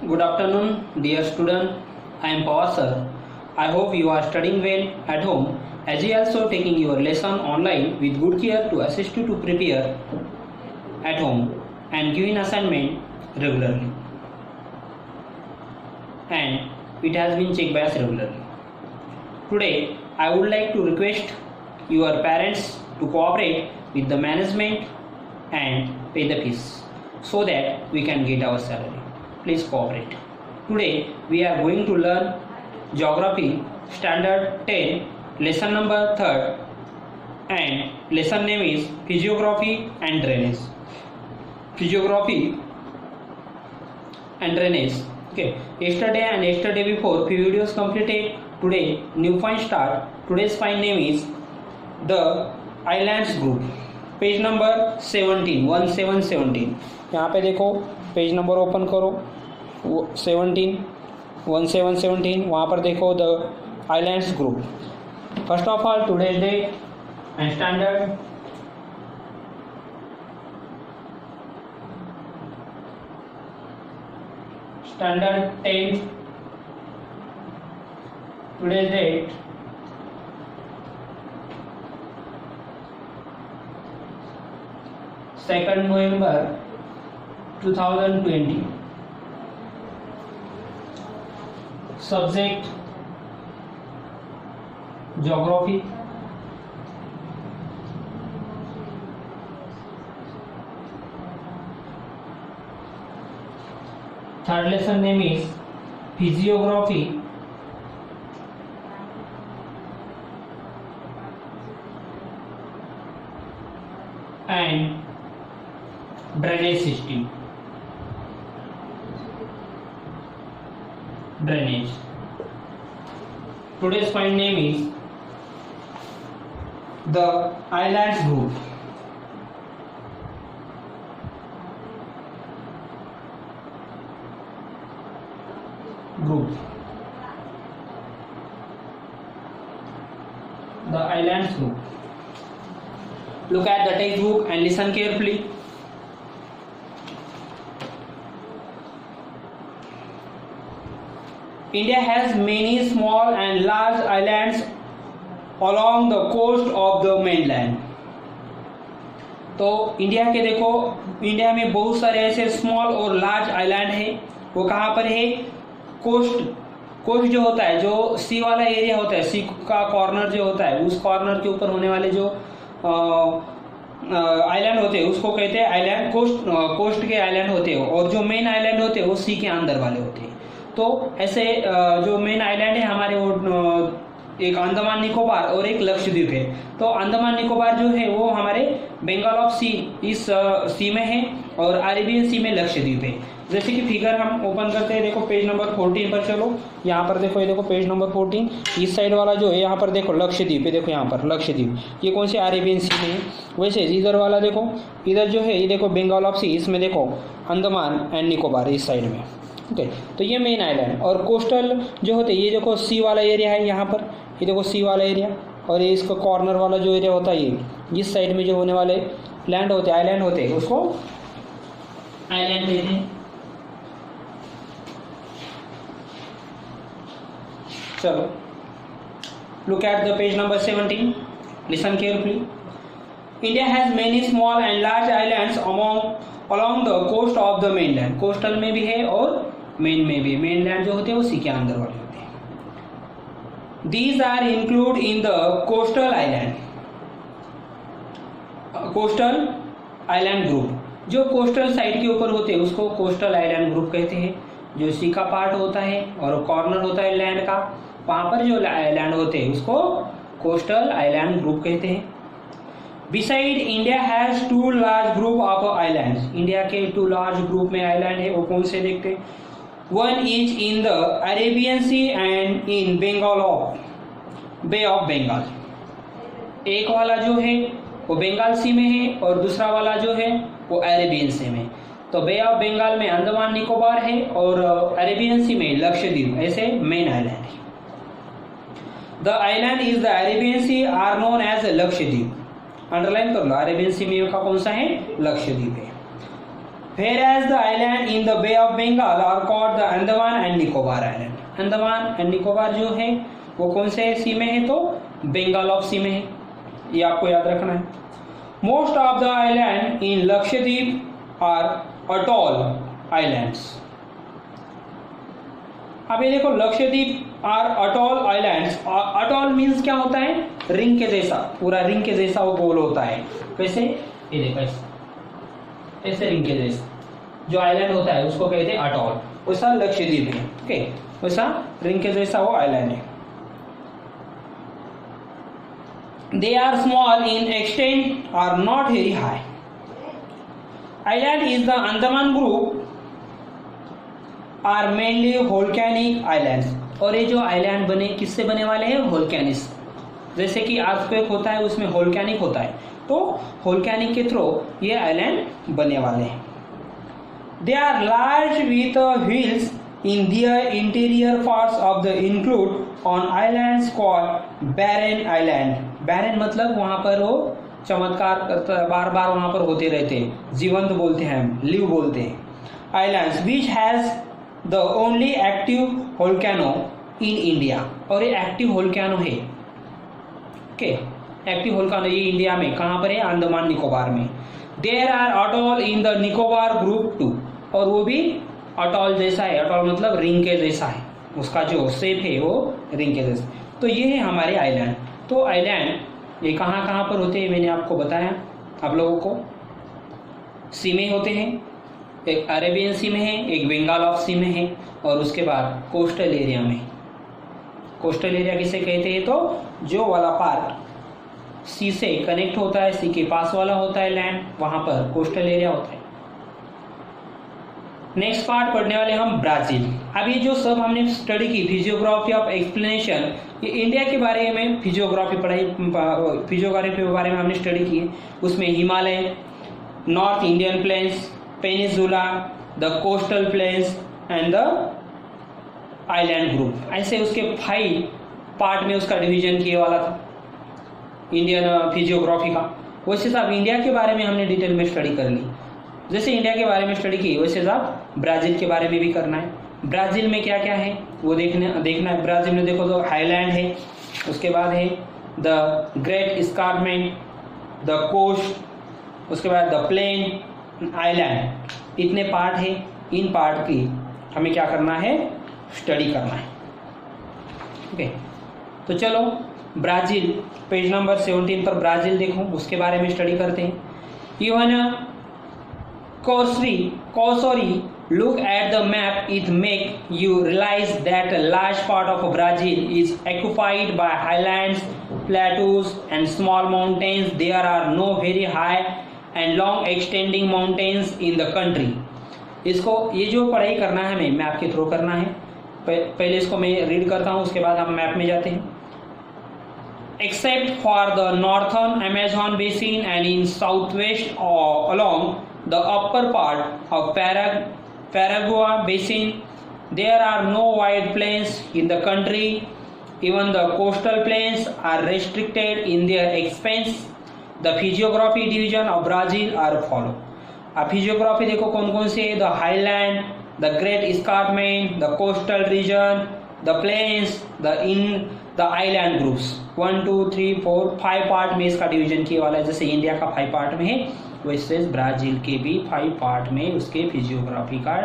Good afternoon, dear student. I am Pawar sir. I hope you are studying well at home as you also taking your lesson online with good care to assist you to prepare at home and giving assignment regularly. And it has been checked by us regularly. Today, I would like to request your parents to cooperate with the management and pay the fees so that we can get our salary. Please cooperate. Today we are going to learn Geography Standard 10 lesson number 3rd and lesson name is Physiography and Drainage. Physiography and Drainage. Okay. Yesterday before few videos completed. Today new file start. Today's file name is the Islands Group. Page number 17 यहाँ पे देखो page number open करो 17 वहाँ पर देखो the islands group. First of all today's day and standard 10 today's date 2nd November 2020. Subject Geography. Third lesson name is Physiography and Drainage system. Drainage. Today's point name is the Islands Group. The Islands Group. Look at the textbook and listen carefully. India has many small and large islands along the coast of the mainland. तो India के देखो India में बहुत सारे ऐसे small और large island है. वो कहाँ पर है? कोस्ट जो होता है, जो सी वाला एरिया होता है, सी का कॉर्नर जो होता है, उस कॉर्नर के ऊपर होने वाले जो आइलैंड होते हैं उसको कहते हैं आइलैंड. कोस्ट के आइलैंड होते हैं और जो मेन आइलैंड होते हैं वो सी के अंदर वाले होते हैं. तो ऐसे जो मेन आइलैंड है हमारे वो एक अंडमान निकोबार और एक लक्षद्वीप है. तो अंडमान निकोबार जो है वो हमारे बंगाल ऑफ सी इस सी में है और अरेबियन सी में लक्षद्वीप है. जैसे कि फिगर हम ओपन करते हैं, देखो पेज नंबर 14 पर चलो. यहाँ पर देखो, ये देखो पेज नंबर 14. इस साइड वाला जो है यहाँ पर देखो लक्षद्वीप है. देखो यहाँ पर लक्षद्वीप, ये कौन से अरेबियन सी में है. वैसे इधर वाला देखो, इधर जो है ये देखो बंगाल ऑफ सी, इसमें देखो अंडमान एंड निकोबार इस साइड में. ओके, तो ये मेन आइलैंड. और कोस्टल जो होते हैं ये देखो सी वाला एरिया है यहाँ पर, ये देखो सी वाला एरिया. और ये इसका कॉर्नर वाला जो एरिया होता है ये इस साइड में जो होने वाले लैंड होते हैं, आइलैंड होते हैं, उसको आइलैंड कहते हैं. चलो look at the page number 17. Listen carefully. India has many small and large islands along the coast of the mainland. Coastal में भी है और मेन में भी. मेनलैंड जो होते हैं वो सी के अंदर वाले होते हैं. These are included in the coastal island group. जो कोस्टल साइड के ऊपर होते हैं उसको कोस्टल आइलैंड ग्रुप कहते हैं. जो सी का पार्ट होता है और कॉर्नर होता है लैंड का, वहां पर जो लैंड होते हैं उसको कोस्टल आइलैंड ग्रुप कहते हैं. Beside India has 2 large group of islands. India के 2 large group में आइलैंड है. वो कौन से देखते हैं? One is in the Arabian Sea and in Bay of Bengal. एक वाला जो है वो बंगाल सी में है और दूसरा वाला जो है वो अरेबियन सी में. तो बे ऑफ बंगाल में अंडमान निकोबार है और अरेबियन सी में लक्षद्वीप. ऐसे मेन आइलैंड है. The island is the Arabian Sea are known as Lakshadweep. Underline कर लो, अरेबियन सी में का कौन सा है? लक्षद्वीप है. whereas the island in the Bay of Bengal are called the Andaman and Nicobar Island. Andaman and Nicobar जो है वो कौन से सी में है? तो बंगाल ऑफ सी में है, ये आपको याद रखना है. Most of the island in Lakshadweep are atoll islands. अब ये देखो Lakshadweep are atoll islands. Atoll means क्या होता है? रिंग के जैसा, पूरा रिंग के जैसा वो गोल होता है. कैसे? ये देखो ऐसे रिंग के जैसा जो आइलैंड होता है उसको कहते हैं अटॉल. वैसा लक्षद्वीप है. ओके, वैसा रिंग के जैसा वो आइलैंड है. They are small in extent are not very high. Island is the Andaman group are mainly volcanic islands. और ये जो आइलैंड बने किससे बने वाले हैं? वोल्केनिक्स. जैसे कि अर्थक्वेक होता है उसमें वोल्केनिक होता है, तो वोल्केनिक के थ्रू ये आइलैंड बने वाले हैं. They are large with wheels in their interior parts of the include on islands called barren island. barren मतलब वहाँ पर वो चमत्कार करता है, बार बार वहाँ पर होते रहते हैं, जीवंत बोलते हैं हम, लिव बोलते हैं. islands which has the only active volcano in India. और ये एक्टिव वोल्केनो है. ओके, एक्टिव वोल्केनो ये इंडिया में कहाँ पर है? अंडमान निकोबार में. There are atoll in the Nicobar group 2. और वो भी अटॉल जैसा है. अटॉल मतलब रिंग के जैसा है, उसका जो शेप है वो रिंग के जैसा. तो ये है हमारे आइलैंड. तो आइलैंड ये कहाँ कहाँ पर होते हैं मैंने आपको बताया. आप लोगों को सी में होते हैं, एक अरेबियन सी में है, एक बंगाल ऑफ सी में है, और उसके बाद कोस्टल एरिया में. कोस्टल एरिया किसे कहते हैं? तो जो वाला पार्ट सी से कनेक्ट होता है, सी के पास वाला होता है लैंड, वहाँ पर कोस्टल एरिया होता है. नेक्स्ट पार्ट पढ़ने वाले हम ब्राजील. अभी जो सब हमने स्टडी की फिजियोग्राफी ऑफ एक्सप्लेनेशन, ये इंडिया के बारे में फिजियोग्राफी के बारे में हमने स्टडी की है. उसमें Himalaya, north Indian plains, peninsula, the coastal plains and the island group, ऐसे उसके 5 पार्ट में उसका डिवीजन किए वाला था इंडियन फिजियोग्राफी का. वैसे सब इंडिया के बारे में हमने डिटेल में स्टडी कर ली. जैसे इंडिया के बारे में स्टडी की वैसे साहब ब्राजील के बारे में भी करना है. ब्राजील में क्या क्या है वो देखना है. ब्राजील में देखो तो हाईलैंड है, उसके बाद है the great escarpment, the coast, उसके बाद द प्लेन, आइलैंड. इतने पार्ट है. इन पार्ट की हमें क्या करना है? स्टडी करना है. ओके, तो चलो ब्राजील पेज नंबर 17 पर ब्राजील देखो, उसके बारे में स्टडी करते हैं. Even Cursory look at the map, it make you realize that a large part of Brazil is occupied by highlands, plateaus and small mountains. There are no very high and long extending mountains in the country. इसको ये जो पढ़ाई करना है हमें map के through करना है. पहले इसको मैं रीड करता हूँ, उसके बाद हम मैप में जाते हैं. Except for the northern Amazon basin and in southwest along the upper part of Paraguay basin, there are no wide plains in the country. Even the coastal plains are restricted in their expanse. The physiography division of Brazil are follow. अब physiography देखो कौन कौन से? the highland, the great escarpment, the coastal region, the plains, the island groups. 1 2 3 4 5 part में इसका division किया वाला है. जैसे इंडिया का 5 पार्ट में है, वैसे ब्राजील के भी 5 पार्ट में उसके फिजियोग्राफी का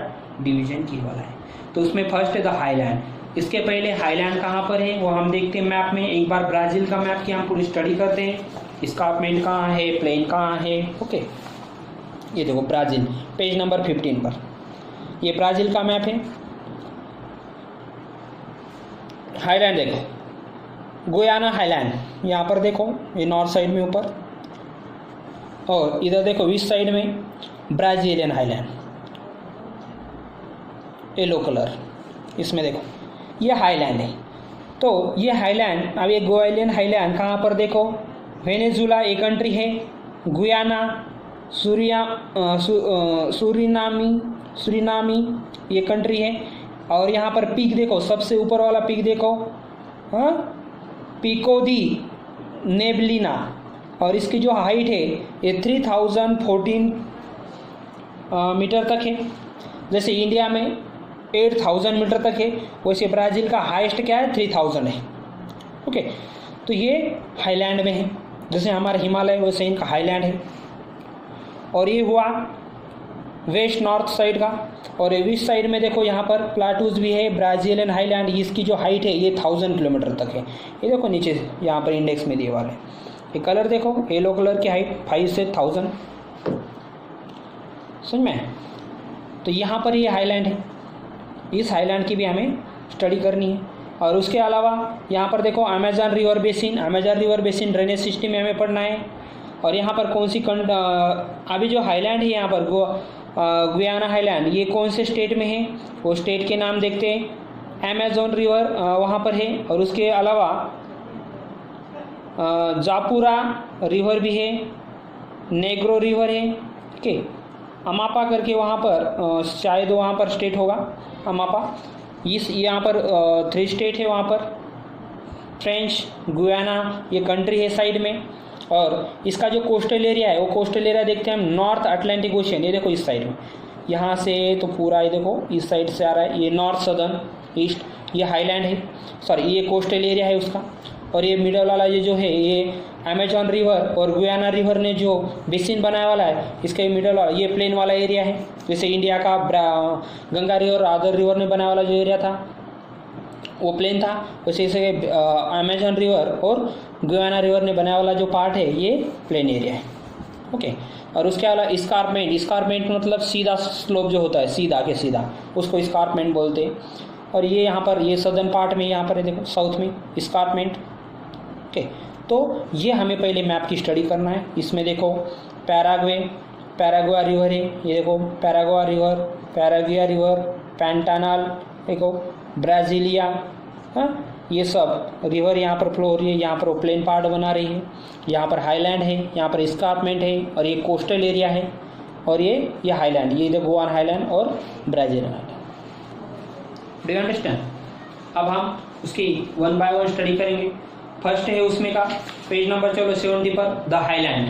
डिवीजन किया वाला है. तो उसमें फर्स्ट है द हाईलैंड. इसके पहले हाईलैंड कहाँ पर है वो हम देखते हैं मैप में. एक बार ब्राजील का मैप की हम पूरी स्टडी करते हैं. एस्कार्पमेंट कहाँ है, प्लेन कहाँ है. ओके, ये देखो ब्राजील पेज नंबर 15 पर ये ब्राजील का मैप है. हाईलैंड देखो, गुयाना हाईलैंड यहाँ पर देखो, ये नॉर्थ साइड में ऊपर, और इधर देखो ईस्ट साइड में ब्राजीलियन हाईलैंड, येलो कलर. इसमें देखो ये हाईलैंड है. तो ये हाईलैंड, अब ये गुयालियन हाईलैंड कहाँ पर देखो, वेनेजुला एक कंट्री है, गुयाना, सुरीनामी ये कंट्री है. और यहाँ पर पीक देखो, सबसे ऊपर वाला पीक देखो, हाँ, पिको दी नेबलिना, और इसकी जो हाइट है ये 3014 मीटर तक है। जैसे इंडिया में 8000 मीटर तक है, वैसे ब्राज़ील का हाईएस्ट क्या है 3000 है। ओके, तो ये हाईलैंड में है, जैसे हमारा हिमालय वैसे इनका हाईलैंड है। और ये हुआ वेस्ट नॉर्थ साइड का। और ईस्ट साइड में देखो यहाँ पर प्लाटूज भी है, ब्राज़ीलियन हाईलैंड। इसकी जो हाइट है ये 1000 किलोमीटर तक है। ये देखो नीचे यहाँ पर इंडेक्स में दिए वाले, ये कलर देखो, येलो कलर की हाइट 5 से 1000, समझ में। तो यहाँ पर ये हाईलैंड है, इस हाईलैंड की भी हमें स्टडी करनी है। और उसके अलावा यहाँ पर देखो Amazon river basin drainage system में हमें पढ़ना है। और यहाँ पर कौन सी अभी जो हाईलैंड है यहाँ पर गुयाना हाईलैंड, ये कौन से स्टेट में है, वो स्टेट के नाम देखते हैं। अमेजन रिवर वहाँ पर है। और उसके अलावा जापुरा रिवर भी है, नेग्रो रिवर है, ठीक है। अमापा करके वहाँ पर शायद वहाँ पर स्टेट होगा अमापा। इस यहाँ पर 3 स्टेट है वहाँ पर, फ्रेंच गुयाना ये कंट्री है साइड में। और इसका जो कोस्टल एरिया है वो कोस्टल एरिया देखते हैं हम नॉर्थ अटलांटिक ओशियन, ये देखो इस साइड में, यहाँ से तो पूरा ये देखो इस साइड से आ रहा है, ये नॉर्थ सदर्न ईस्ट, ये हाईलैंड है, सॉरी ये कोस्टल एरिया है उसका। और ये मिडल वाला ये जो है ये अमेजन रिवर और गुयाना रिवर ने जो बेसिन बनाया वाला है, इसका ये मिडल वाला ये प्लेन वाला एरिया है। जैसे इंडिया का गंगा रिवर अदर रिवर ने बनाया वाला जो एरिया था वो प्लेन था, वैसे इसे अमेजन रिवर और गुयाना रिवर ने बनाया वाला जो पार्ट है ये प्लेन एरिया है। ओके, और उसके अलावा स्कारपमेंट मतलब सीधा स्लोप जो होता है, सीधा के सीधा, उसको स्कारपमेंट बोलते हैं। और ये यहाँ पर ये सदर्न पार्ट में यहाँ पर है देखो साउथ में स्कारपमेंट। ओके, तो ये हमें पहले मैप की स्टडी करना है। इसमें देखो पैराग्वा रिवर है, ये देखो पैराग्वा रिवर, पैंटानाल देखो, ब्राज़ीलिया, हाँ ये सब रिवर यहाँ पर फ्लो हो रही है। यहाँ पर वो प्लेन पार्ट बना रही है, यहाँ पर हाईलैंड है, यहाँ पर स्कारपमेंट है, और ये कोस्टल एरिया है। और ये हाईलैंड, ये देखो गोवान हाईलैंड और Brazilian highland. Do you understand? अब हम उसकी 1 बाय 1 स्टडी करेंगे। फर्स्ट है उसमें का पेज नंबर चलो 70 पर, द हाईलैंड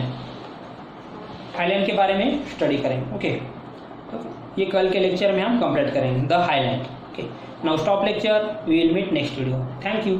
के बारे में स्टडी करेंगे। ओके, तो ये कल के लेक्चर में हम कंप्लीट करेंगे the highland. Okay, now stop lecture, we will meet next video. Thank you.